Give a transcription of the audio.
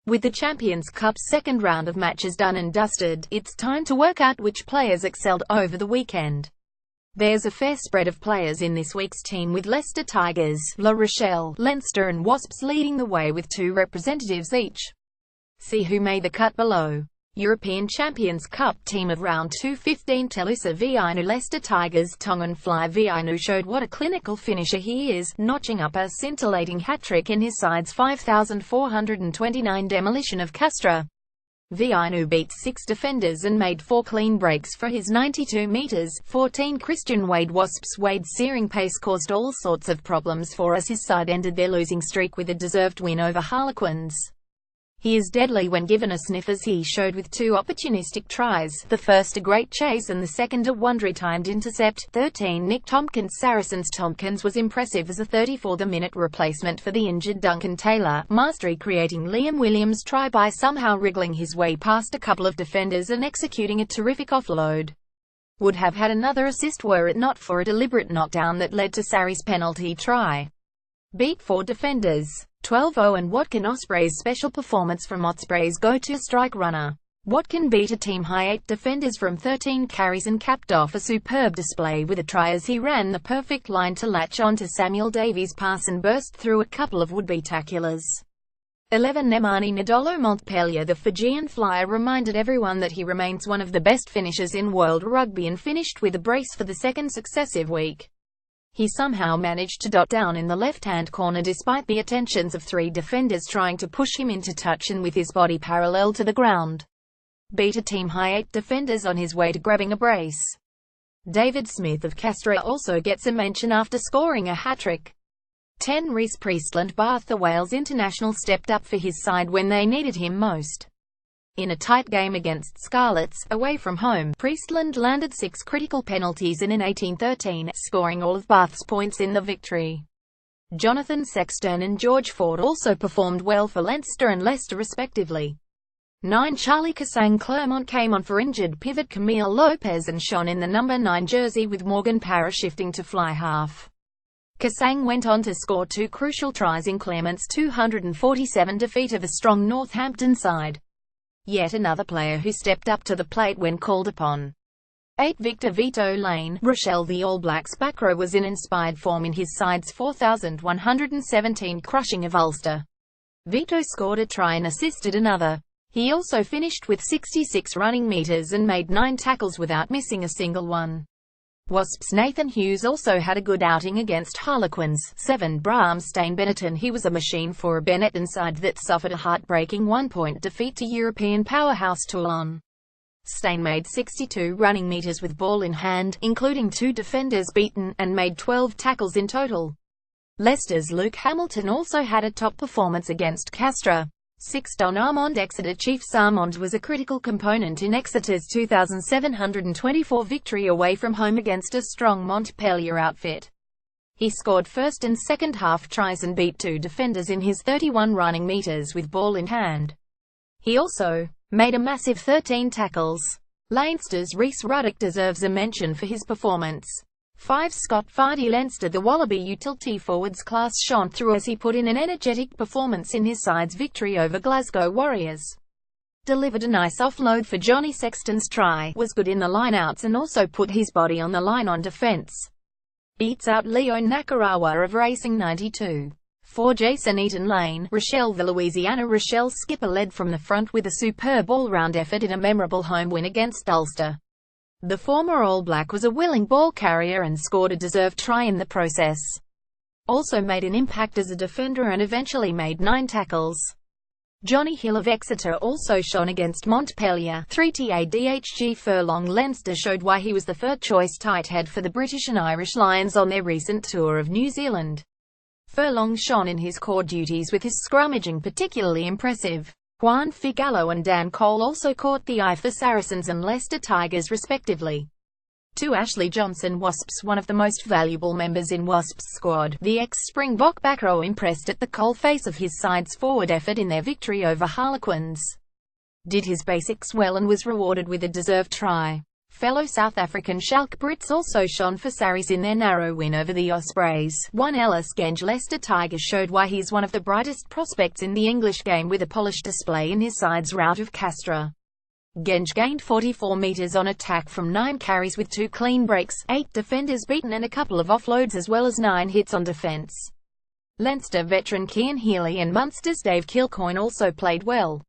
With the Champions Cup's second round of matches done and dusted, it's time to work out which players excelled over the weekend. There's a fair spread of players in this week's team, with Leicester Tigers, La Rochelle, Leinster and Wasps leading the way with 2 representatives each. See who made the cut below. European Champions Cup team of Round 2-15: Telusa Vinu. Leicester Tigers' Tongan fly Vinu showed what a clinical finisher he is, notching up a scintillating hat-trick in his side's 5,429 demolition of Castra. Vinu beat 6 defenders and made 4 clean breaks for his 92 metres, 14. Christian Wade. Wasps' Wade's searing pace caused all sorts of problems for us. His side ended their losing streak with a deserved win over Harlequins. He is deadly when given a sniff, as he showed with 2 opportunistic tries, the first a great chase and the second a wondery-timed intercept. 13. Nick Tompkins. Saracens. Tompkins was impressive as a 34th-minute replacement for the injured Duncan Taylor, mastery creating Liam Williams' try by somehow wriggling his way past a couple of defenders and executing a terrific offload. Would have had another assist were it not for a deliberate knockdown that led to Sarri's penalty try. Beat 4 defenders. 12-0. And Watkin. Ospreys' special performance from Ospreys' go-to strike runner. Watkin beat a team-high 8 defenders from 13 carries and capped off a superb display with a try as he ran the perfect line to latch onto Samuel Davies' pass and burst through a couple of would-be tacklers. 11. Nemani Nadolo. Montpellier. The Fijian flyer reminded everyone that he remains one of the best finishers in world rugby and finished with a brace for the second successive week. He somehow managed to dot down in the left-hand corner despite the attentions of 3 defenders trying to push him into touch, and with his body parallel to the ground, beat a team-high 8 defenders on his way to grabbing a brace. David Smith of Castra also gets a mention after scoring a hat-trick. 10. Rhys Priestland. Bath. The Wales international stepped up for his side when they needed him most. In a tight game against Scarlets, away from home, Priestland landed 6 critical penalties in an 18-13, scoring all of Bath's points in the victory. Jonathan Sexton and George Ford also performed well for Leinster and Leicester respectively. 9. Charlie Kasang. Clermont came on for injured pivot Camille Lopez and shone in the number 9 jersey, with Morgan Parra shifting to fly half. Kasang went on to score 2 crucial tries in Clermont's 247 defeat of a strong Northampton side. Yet another player who stepped up to the plate when called upon. 8. Victor Vito Lane. Rochelle. The All Blacks back row was in inspired form in his side's 4,117 crushing of Ulster. Vito scored a try and assisted another. He also finished with 66 running metres and made 9 tackles without missing a single one. Wasps' Nathan Hughes also had a good outing against Harlequins. 7. Bram Steyn Benetton. He was a machine for a Benetton side that suffered a heartbreaking 1-point defeat to European powerhouse Toulon. Steyn made 62 running metres with ball in hand, including 2 defenders beaten, and made 12 tackles in total. Leicester's Luke Hamilton also had a top performance against Castra. 6. Don Armand. Exeter. Chiefs. Armand was a critical component in Exeter's 2,724 victory away from home against a strong Montpellier outfit. He scored first and second half tries and beat 2 defenders in his 31 running metres with ball in hand. He also made a massive 13 tackles. Leinster's Rhys Ruddock deserves a mention for his performance. 5. Scott Fardy. Leinster. The Wallaby utility forwards class shone through as he put in an energetic performance in his side's victory over Glasgow Warriors. Delivered a nice offload for Johnny Sexton's try, was good in the lineouts and also put his body on the line on defence. Beats out Leo Nakarawa of Racing 92. 4. Jason Eaton Lane. Rochelle. The Louisiana Rochelle skipper led from the front with a superb all-round effort in a memorable home win against Ulster. The former All Black was a willing ball carrier and scored a deserved try in the process. Also made an impact as a defender and eventually made 9 tackles. Johnny Hill of Exeter also shone against Montpellier. 3. Tadhg Furlong. Leinster showed why he was the third-choice tight head for the British and Irish Lions on their recent tour of New Zealand. Furlong shone in his core duties, with his scrummaging particularly impressive. Juan Figallo and Dan Cole also caught the eye for Saracens and Leicester Tigers respectively. 2. Ashley Johnson. Wasps. One of the most valuable members in Wasps' squad, the ex-Springbok back row impressed at the coalface of his side's forward effort in their victory over Harlequins. Did his basics well and was rewarded with a deserved try. Fellow South African Schalke Brits also shone for Sarries in their narrow win over the Ospreys. One Ellis Genge Leicester Tigers showed why he's one of the brightest prospects in the English game with a polished display in his side's rout of Castra. Genge gained 44 metres on attack from 9 carries with 2 clean breaks, 8 defenders beaten and a couple of offloads as well as 9 hits on defence. Leinster veteran Cian Healy and Munster's Dave Kilcoyne also played well.